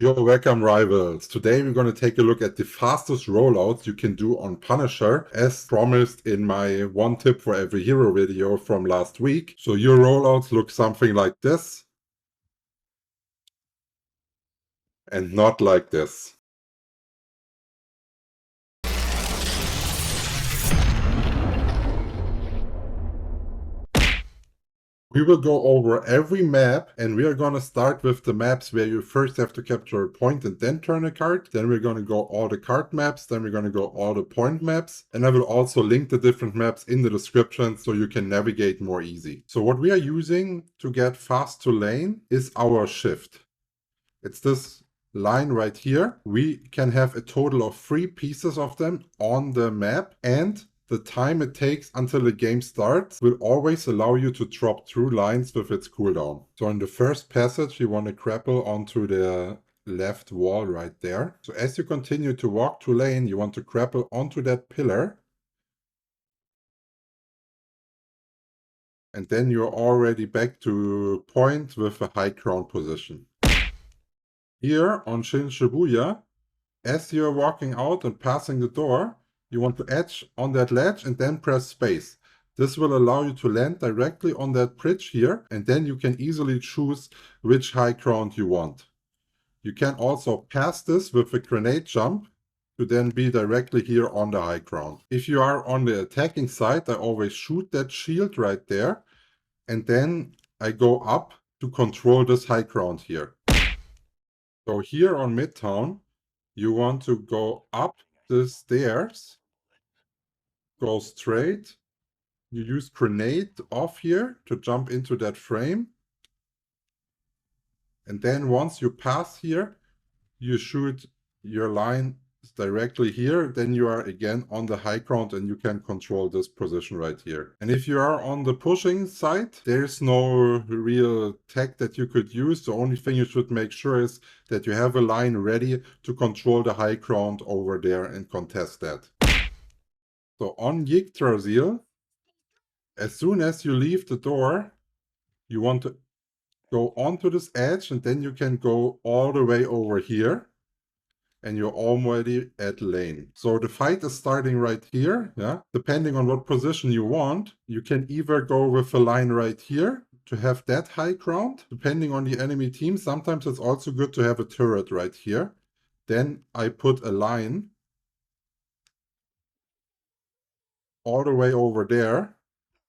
Yo, welcome rivals. Today we're going to take a look at the fastest rollouts you can do on Punisher, as promised in my one tip for every hero video from last week. So your rollouts look something like this and not like this. We will go over every map, and we are going to start with the maps where you first have to capture a point and then turn a card. Then we're going to go all the card maps, then we're going to go all the point maps, and I will also link the different maps in the description so you can navigate more easy. So what we are using to get fast to lane is our shift. It's this line right here. We can have a total of 3 pieces of them on the map, and the time it takes until the game starts will always allow you to drop through lines with its cooldown. So in the first passage, you want to grapple onto the left wall right there. So as you continue to walk to lane, you want to grapple onto that pillar. And then you're already back to point with a high ground position. Here on Shin Shibuya, as you're walking out and passing the door, you want to edge on that ledge and then press space. This will allow you to land directly on that bridge here, and then you can easily choose which high ground you want. You can also pass this with a grenade jump to then be directly here on the high ground. If you are on the attacking side, I always shoot that shield right there, and then I go up to control this high ground here. So here on Midtown, you want to go up the stairs, go straight. You use grenade off here to jump into that frame. And then once you pass here, you shoot your line directly here. Then you are again on the high ground and you can control this position right here. And if you are on the pushing side, there's no real tech that you could use. The only thing you should make sure is that you have a line ready to control the high ground over there and contest that. So on Yggdrasil, as soon as you leave the door, you want to go onto this edge, and then you can go all the way over here, and you're already at lane. So the fight is starting right here. Yeah, depending on what position you want, you can either go with a line right here to have that high ground. Depending on the enemy team, sometimes it's also good to have a turret right here. Then I put a line all the way over there.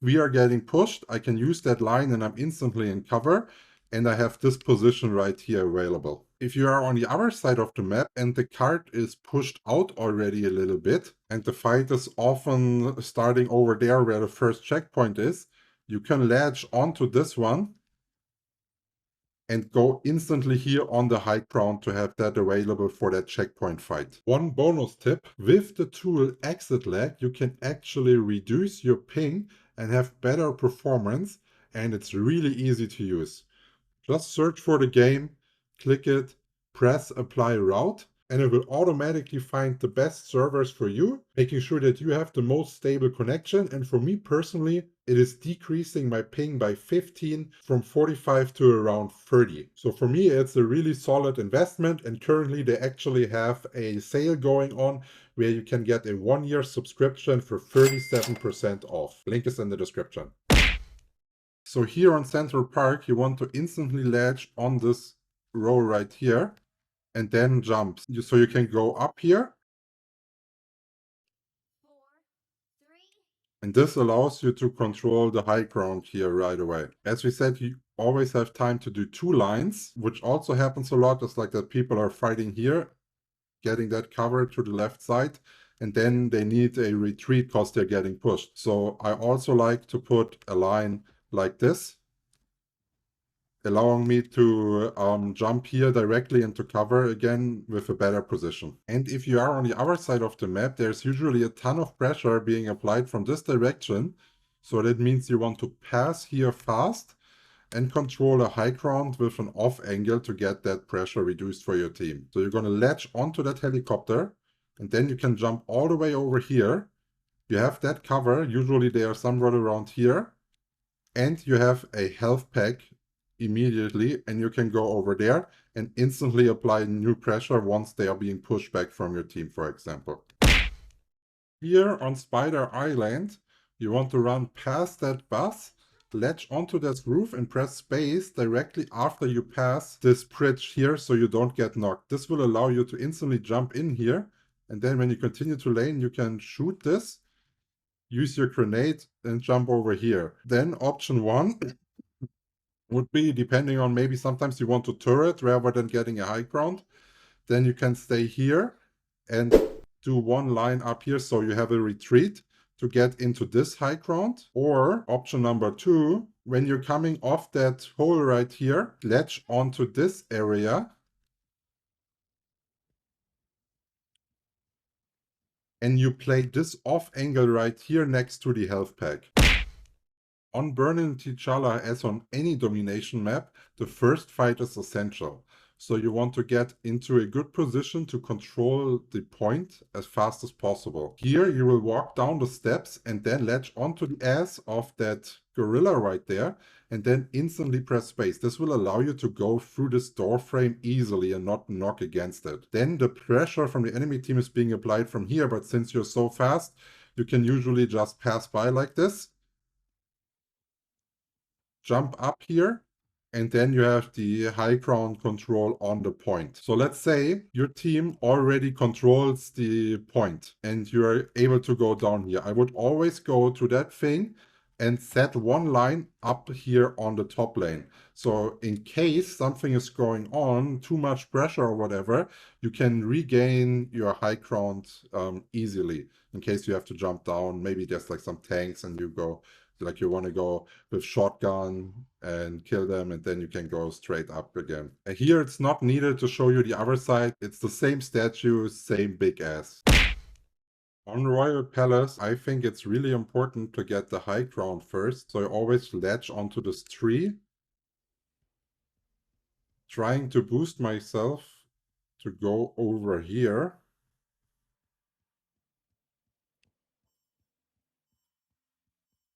We are getting pushed. I can use that line and I'm instantly in cover, and I have this position right here available. If you are on the other side of the map and the card is pushed out already a little bit and the fight is often starting over there where the first checkpoint is, you can latch onto this one and go instantly here on the high ground to have that available for that checkpoint fight. One bonus tip, with the tool Exitlag, you can actually reduce your ping and have better performance, and it's really easy to use. Just search for the game, click it, press apply route, and it will automatically find the best servers for you, making sure that you have the most stable connection. And for me personally, it is decreasing my ping by 15 from 45 to around 30. So for me, it's a really solid investment. And currently they actually have a sale going on where you can get a 1-year subscription for 37% off. Link is in the description. So here on Central Park, you want to instantly latch on this row right here and then jump. So you can go up here. And this allows you to control the high ground here right away. As we said, you always have time to do 2 lines, which also happens a lot. It's like that people are fighting here, getting that cover to the left side, and then they need a retreat because they're getting pushed. So I also like to put a line like this, allowing me to jump here directly into cover again with a better position. And if you are on the other side of the map, there's usually a ton of pressure being applied from this direction. So that means you want to pass here fast and control a high ground with an off angle to get that pressure reduced for your team. So you're going to latch onto that helicopter, and then you can jump all the way over here. You have that cover, usually they are somewhere around here, and you have a health pack immediately, and you can go over there and instantly apply new pressure once they are being pushed back from your team, for example. Here on Spider Island, you want to run past that bus, latch onto this roof and press space directly after you pass this bridge here so you don't get knocked. This will allow you to instantly jump in here, and then when you continue to lane, you can shoot this, use your grenade, and jump over here. Then option 1 would be, depending on maybe sometimes you want to turret rather than getting a high ground, then you can stay here and do one line up here so you have a retreat to get into this high ground. Or option number 2, when you're coming off that hole right here, latch onto this area and you play this off angle right here next to the health pack. On Birnin Djalia, as on any domination map, the first fight is essential. So you want to get into a good position to control the point as fast as possible. Here you will walk down the steps and then latch onto the ass of that gorilla right there and then instantly press space. This will allow you to go through this door frame easily and not knock against it. Then the pressure from the enemy team is being applied from here, but since you're so fast, you can usually just pass by like this, jump up here, and then you have the high ground control on the point. So let's say your team already controls the point and you're able to go down here. I would always go to that thing and set one line up here on the top lane. So in case something is going on, too much pressure or whatever, you can regain your high ground easily. In case you have to jump down, maybe there's like some tanks and you go, like you want to go with shotgun and kill them, and then you can go straight up again. And here it's not needed to show you the other side. It's the same statue, same big ass. On Royal Palace, I think it's really important to get the high ground first. So I always latch onto this tree, trying to boost myself to go over here.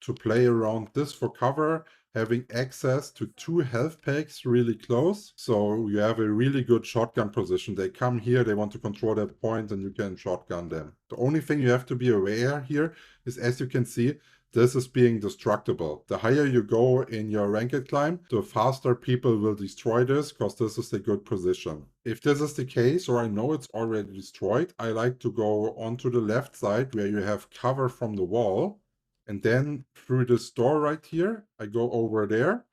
To play around this for cover, having access to 2 health packs really close. So you have a really good shotgun position. They come here, they want to control that point, and you can shotgun them. The only thing you have to be aware here is, as you can see, this is being destructible. The higher you go in your ranked climb, the faster people will destroy this, because this is a good position. If this is the case, or I know it's already destroyed, I like to go onto the left side where you have cover from the wall. And then through this door right here, I go over there.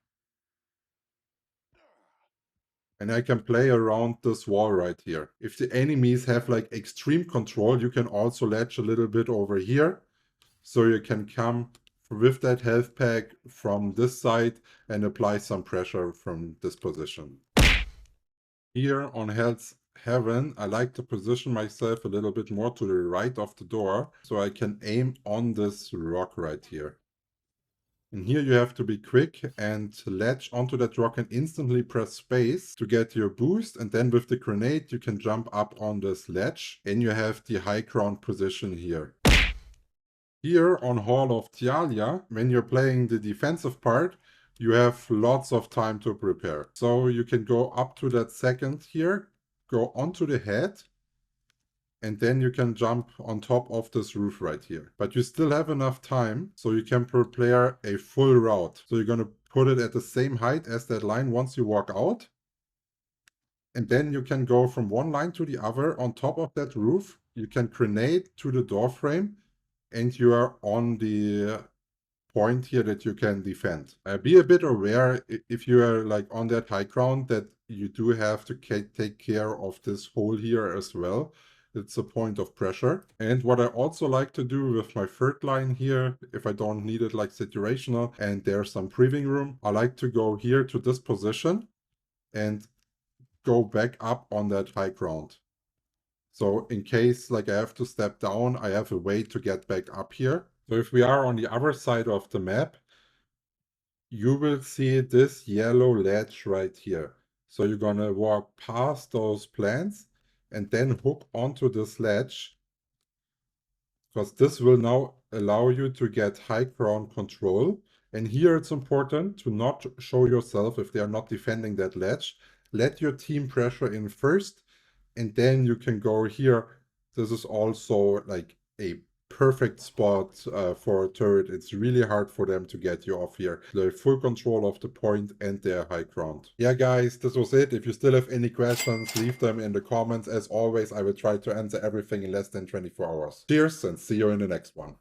And I can play around this wall right here. If the enemies have like extreme control, you can also latch a little bit over here. So you can come with that health pack from this side and apply some pressure from this position. Here on Hell's Heaven, I like to position myself a little bit more to the right of the door, so I can aim on this rock right here. And here you have to be quick and latch onto that rock and instantly press space to get your boost. And then with the grenade, you can jump up on this ledge and you have the high ground position here. Here on Hall of Djalia, when you're playing the defensive part, you have lots of time to prepare. So you can go up to that second here, go onto the head, and then you can jump on top of this roof right here. But you still have enough time, so you can prepare a full route. So you're going to put it at the same height as that line once you walk out. And then you can go from one line to the other on top of that roof. You can grenade to the door frame, and you are on the point here that you can defend. Be a bit aware if you are like on that high ground that you do have to take care of this hole here as well. It's a point of pressure. And what I also like to do with my third line here, if I don't need it like situational and there's some breathing room, I like to go here to this position and go back up on that high ground. So in case like I have to step down, I have a way to get back up here. So if we are on the other side of the map, you will see this yellow ledge right here. So you're gonna walk past those plants and then hook onto this ledge, because this will now allow you to get high ground control And here it's important to not show yourself if they are not defending that ledge. Let your team pressure in first, and then you can go here. This is also like a perfect spot for a turret. It's really hard for them to get you off here. They have full control of the point and their high ground. Yeah, guys, this was it. If you still have any questions, leave them in the comments. As always, I will try to answer everything in less than 24 hours. Cheers and see you in the next one.